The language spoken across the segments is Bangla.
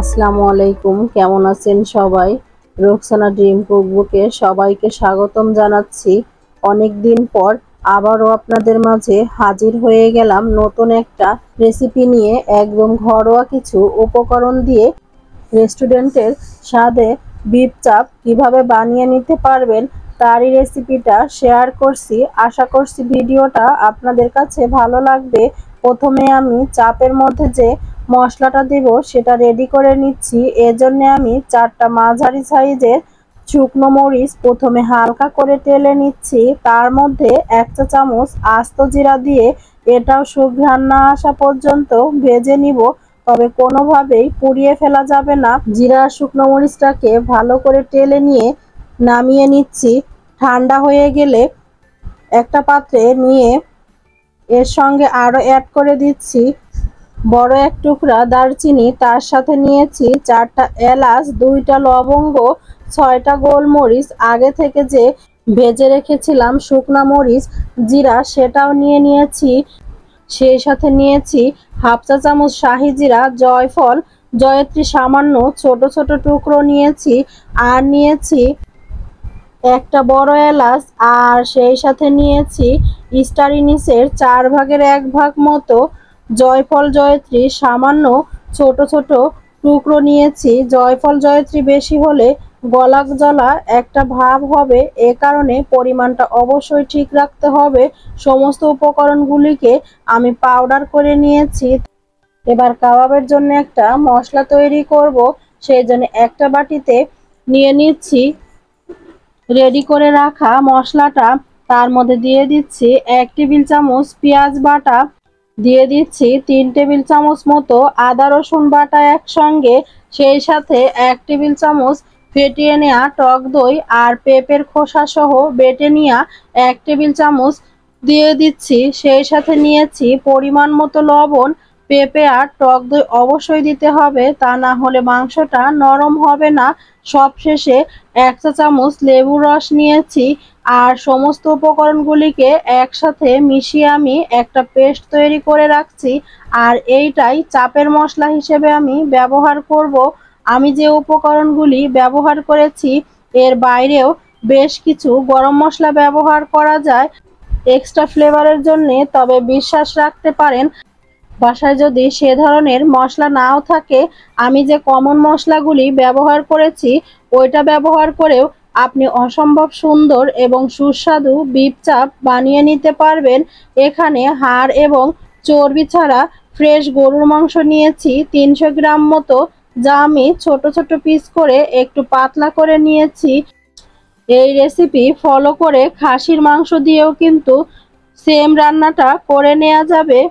আসসালামু আলাইকুম, কেমন আছেন সবাই? রোকসানা ড্রিম কুকবুকে সবাইকে স্বাগতম জানাচ্ছি। অনেক দিন পর আবারও আপনাদের মাঝে হাজির হয়ে গেলাম নতুন একটা রেসিপি নিয়ে। একদম ঘরোয়া কিছু উপকরণ দিয়ে রেস্টুরেন্টের স্বাদে বিফ চাপ কিভাবে বানিয়ে নিতে পারবেন তারই রেসিপিটা শেয়ার করছি। আশা করছি ভিডিওটা আপনাদের কাছে ভালো লাগবে। প্রথমে আমি চাপের মধ্যে যে মশলাটা দেব সেটা রেডি করে নিচ্ছি। এজন্য আমি 4টা মাঝারি সাইজের শুকনো মরিচ প্রথমে হালকা করে টেলে নিচ্ছি। তার মধ্যে 1 চা চামচ আস্ত জিরা দিয়ে এটাও সুঘ্রাণ না আসা পর্যন্ত ভেজে নিব, তবে কোনোভাবেই পুড়িয়ে ফেলা যাবে না। জিরা শুকনো মরিচটাকে ভালো করে টেলে নিয়ে নামিয়ে নিচ্ছি। ঠান্ডা হয়ে গেলে একটা পাত্রে নিয়ে এর সঙ্গে আরও অ্যাড করে দিচ্ছি বড় এক টুকরা দারচিনি, তার সাথে নিয়েছি 4টা এলাচ, 2টা লবঙ্গ, 6টা গোলমরিচ, আগে থেকে যে ভেজে রেখেছিলাম শুকনা মরিচ জিরা সেটাও নিয়ে নিয়েছি। সেই সাথে নিয়েছি 1/2 চা চামচ শাহি জিরা, জয়ফল, জয়ত্রী সামান্য ছোট ছোট টুকরো নিয়েছি, আর নিয়েছি একটা বড় এলাচ, আর সেই সাথে নিয়েছি স্টার ইনিসের 4 ভাগের 1 ভাগ মতো জয়ফল জয়ত্রী সামান্য ছোট ছোট টুকরো নিয়েছি। জয়ফল জয়ত্রী বেশি হলে গলা জ্বলা একটা ভাব হবে, এ কারণে পরিমাণটা অবশ্যই ঠিক রাখতে হবে। সমস্ত উপকরণগুলিকে আমি পাউডার করে নিয়েছি। এবার কাবাবের জন্য একটা মশলা তৈরি করব, সেই জন্য একটা বাটিতে নিয়ে নিচ্ছি রেডি করে রাখা মশলাটা। তার মধ্যে দিয়ে দিচ্ছি 1 টেবিল চামচ পেঁয়াজ বাটা, দিয়ে দিচ্ছি 3 টেবিল চামচ মতো আদা রসুন বাটা একসঙ্গে, সেই সাথে 1 টেবিল চামচ ফেটিয়ে নেওয়া টক দই আর পেঁপের খোসা সহ বেটে নেওয়া 1 টেবিল চামচ দিয়ে দিচ্ছি। সেই সাথে নিয়েছি পরিমাণ মতো লবণ। পেঁপে আর টক দই অবশ্যই দিতে হবে, তা না হলে মাংসটা নরম হবে না। সবশেষে 1 চা চামচ লেবুর রস নিয়েছি। আর সমস্ত উপকরণগুলিকে একসাথে মিশিয়ে আমি একটা পেস্ট তৈরি করে রাখছি, আর এইটাই চাপের মশলা হিসেবে আমি ব্যবহার করব। আমি যে উপকরণগুলি ব্যবহার করেছি এর বাইরেও বেশ কিছু গরম মশলা ব্যবহার করা যায় এক্সট্রা ফ্লেভারের জন্যে, তবে বিশ্বাস রাখতে পারেন বাসায় যদি সে ধরনের মশলা নাও থাকে, আমি যে কমন মশলাগুলি ব্যবহার করেছি ওইটা ব্যবহার করেও আপনি অসম্ভব সুন্দর এবং সুস্বাদু বিফ চাপ বানিয়ে নিতে পারবেন। এখানে হাড় এবং চর্বি ছাড়া ফ্রেশ গরুর মাংস নিয়েছি 300 গ্রাম মতো, যা আমি ছোট ছোট পিস করে একটু পাতলা করে নিয়েছি। এই রেসিপি ফলো করে খাসির মাংস দিয়েও কিন্তু সেম রান্নাটা করে নেওয়া যাবে।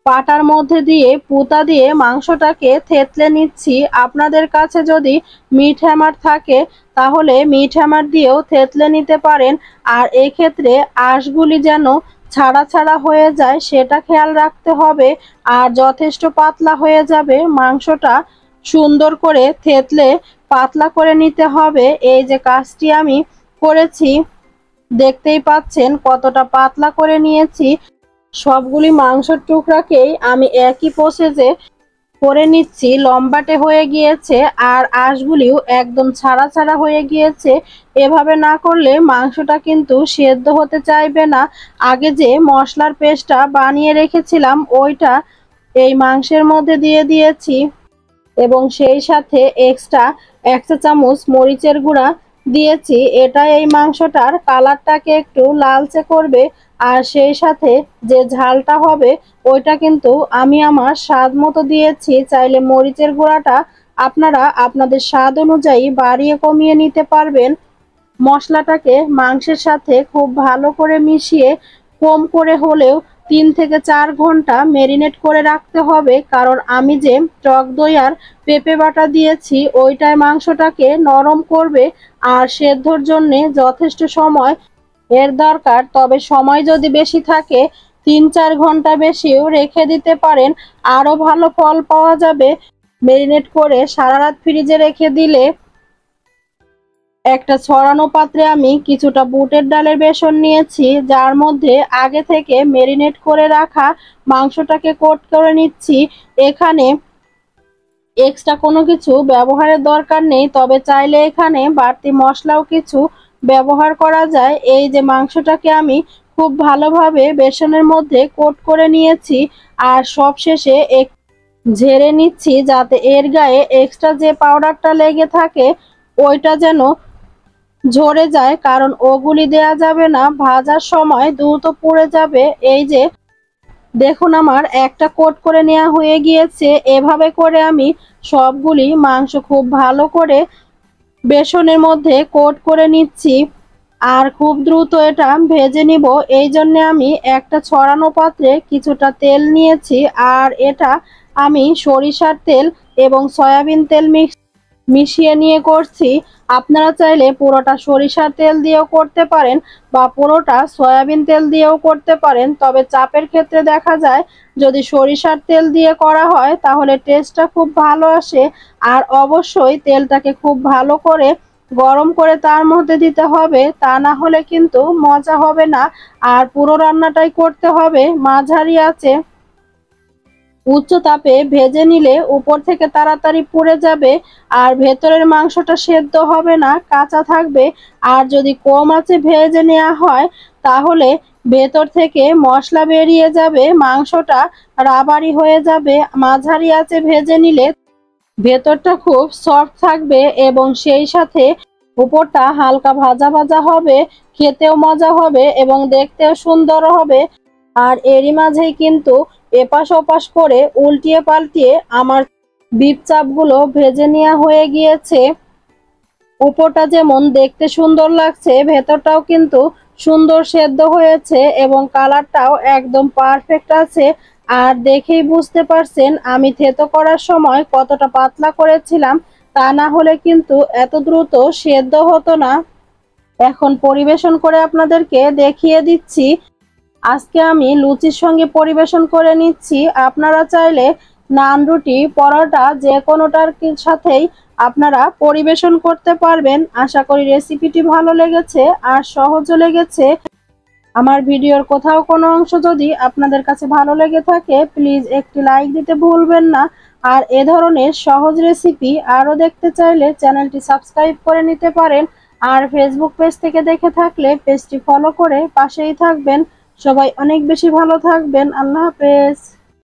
পাটার মধ্যে দিয়ে পুতা দিয়ে মাংসটাকে থেতলে নিচ্ছি। আপনাদের কাছে যদি মিট হ্যামার থাকে তাহলে মিট হ্যামার দিয়েও থেতলে নিতে পারেন, আর এক্ষেত্রে আঁশগুলি যেন ছাড়া ছাড়া হয়ে যায় সেটা খেয়াল রাখতে হবে। আর যথেষ্ট পাতলা হয়ে যাবে মাংসটা, সুন্দর করে থেতলে পাতলা করে নিতে হবে। এই যে কাজটি আমি করেছি, দেখতেই পাচ্ছেন কতটা পাতলা করে নিয়েছি। সবগুলি মাংসের টুকরাকেই আমি একই প্রসেসে করে নিচ্ছি। লম্বাটে হয়ে গিয়েছে আর আঁশগুলিও একদম ছাড়া ছাড়া হয়ে গিয়েছে। এভাবে না করলে মাংসটা কিন্তু সেদ্ধ হতে চাইবে না। আগে যে মশলার পেস্টটা বানিয়ে রেখেছিলাম ওইটা এই মাংসের মধ্যে দিয়ে দিয়েছি, এবং সেই সাথে এক্সট্রা 1 চা চামচ মরিচের গুঁড়া দিয়েছি। এটা এই মাংসটার কালারটাকে একটু লালচে করবে, আর সেই সাথে যে ঝালটা হবে ওইটা কিন্তু আমি আমার স্বাদ মতো দিয়েছি। চাইলে মরিচের গুঁড়াটা আপনারা আপনাদের স্বাদ অনুযায়ী বাড়িয়ে কমিয়ে নিতে পারবেন। মশলাটাকে মাংসের সাথে খুব ভালো করে মিশিয়ে কম করে হলেও 3 থেকে 4 ঘন্টা ম্যারিনেট করে রাখতে হবে, কারণ আমি যে টক দই আর পেঁপে বাটা দিয়েছি ওইটাই মাংসটাকে নরম করবে আর সেদ্ধর জন্যে যথেষ্ট সময় এর দরকার। তবে সময় যদি বেশি থাকে 3-4 ঘন্টা বেশিও রেখে দিতে পারেন, আরও ভালো ফল পাওয়া যাবে। ম্যারিনেট করে সারা রাত ফ্রিজে রেখে দিলে একটা ছড়ানো পাত্রে আমি কিছুটা বুটের ডালের বেসন নিয়েছি, যার মধ্যে আগে থেকে ম্যারিনেট করে রাখা মাংসটাকে কোট করে নিচ্ছি। এখানে এক্সট্রা কোনো কিছু ব্যবহারের দরকার নেই, তবে চাইলে এখানে বাড়তি মশলাও কিছু ব্যবহার করা যায়। এই যে মাংসটাকে আমি খুব ভালোভাবে বেসনের মধ্যে কোট করে নিয়েছি, আর সবশেষে ঝেড়ে নিচ্ছি যাতে এর গায়ে এক্সট্রা যে পাউডারটা লেগে থাকে ওইটা যেন ঝরে যায়, কারণ ওগুলি দেয়া যাবে না, ভাজার সময় দ্রুত পুড়ে যাবে। এই যে দেখুন আমার একটা কোট করে নেওয়া হয়ে গিয়েছে। এভাবে করে আমি সবগুলি মাংস খুব ভালো করে বেসনের মধ্যে কোট করে নিচ্ছি, আর খুব দ্রুত এটা ভেজে নিব। এই জন্যে আমি একটা ছড়ানো পাত্রে কিছুটা তেল নিয়েছি, আর এটা আমি সরিষার তেল এবং সয়াবিন তেল মিশিয়ে নিয়ে করছি। আপনারা চাইলে পুরোটা সরিষার তেল দিয়েও করতে পারেন বা পুরোটা সয়াবিন তেল দিয়েও করতে পারেন, তবে চাপের ক্ষেত্রে দেখা যায় যদি সরিষার তেল দিয়ে করা হয় তাহলে টেস্টটা খুব ভালো আসে। আর অবশ্যই তেলটাকে খুব ভালো করে গরম করে তার মধ্যে দিতে হবে, তা না হলে কিন্তু মজা হবে না। আর পুরো রান্নাটাই করতে হবে মাঝারি আঁচে। উচ্চ তাপে ভেজে নিলে উপর থেকে তাড়াতাড়ি পুড়ে যাবে, আর ভেতরের মাংসটা সেদ্ধ হবে না, কাঁচা থাকবে। আর যদি কম আঁচে ভেজে নেওয়া হয় তাহলে ভেতর থেকে মশলা বেরিয়ে যাবে, মাংসটা রাবারি হয়ে যাবে। মাঝারি আঁচে ভেজে নিলে ভেতরটা খুব সফট থাকবে এবং সেই সাথে উপরটা হালকা ভাজা ভাজা হবে, খেতেও মজা হবে এবং দেখতেও সুন্দর হবে। আর এরই মাঝেই কিন্তু এপাশ ওপাশ করে উল্টিয়ে পাল্টিয়ে আমার বিফ চাপগুলো ভেজে নেওয়া হয়ে গিয়েছে। উপরটা যেমন দেখতে সুন্দর লাগছে, ভেতরটাও কিন্তু সুন্দর সেদ্ধ হয়েছে এবং কালারটাও একদম পারফেক্ট আছে। আর দেখেই বুঝতে পারছেন আমি থেতো করার সময় কতটা পাতলা করেছিলাম, তা না হলে কিন্তু এত দ্রুত সেদ্ধ হতো না। এখন পরিবেশন করে আপনাদেরকে দেখিয়ে দিচ্ছি। আজকে আমি লুচির সঙ্গে পরিবেশন করে নিচ্ছি। আপনারা চাইলে নান, রুটি, পরোটা যে কোনোটার সাথেই আপনারা পরিবেশন করতে পারবেন। আশা করি রেসিপিটি ভালো লেগেছে আর সহজও লেগেছে। আমার ভিডিওর কোথাও কোনো অংশ যদি আপনাদের কাছে ভালো লেগে থাকে প্লিজ একটি লাইক দিতে ভুলবেন না। আর এ ধরনের সহজ রেসিপি আরও দেখতে চাইলে চ্যানেলটি সাবস্ক্রাইব করে নিতে পারেন। আর ফেসবুক পেজ থেকে দেখে থাকলে পেজটি ফলো করে পাশেই থাকবেন। সবাই অনেক বেশি ভালো থাকবেন। আল্লাহ হাফেজ।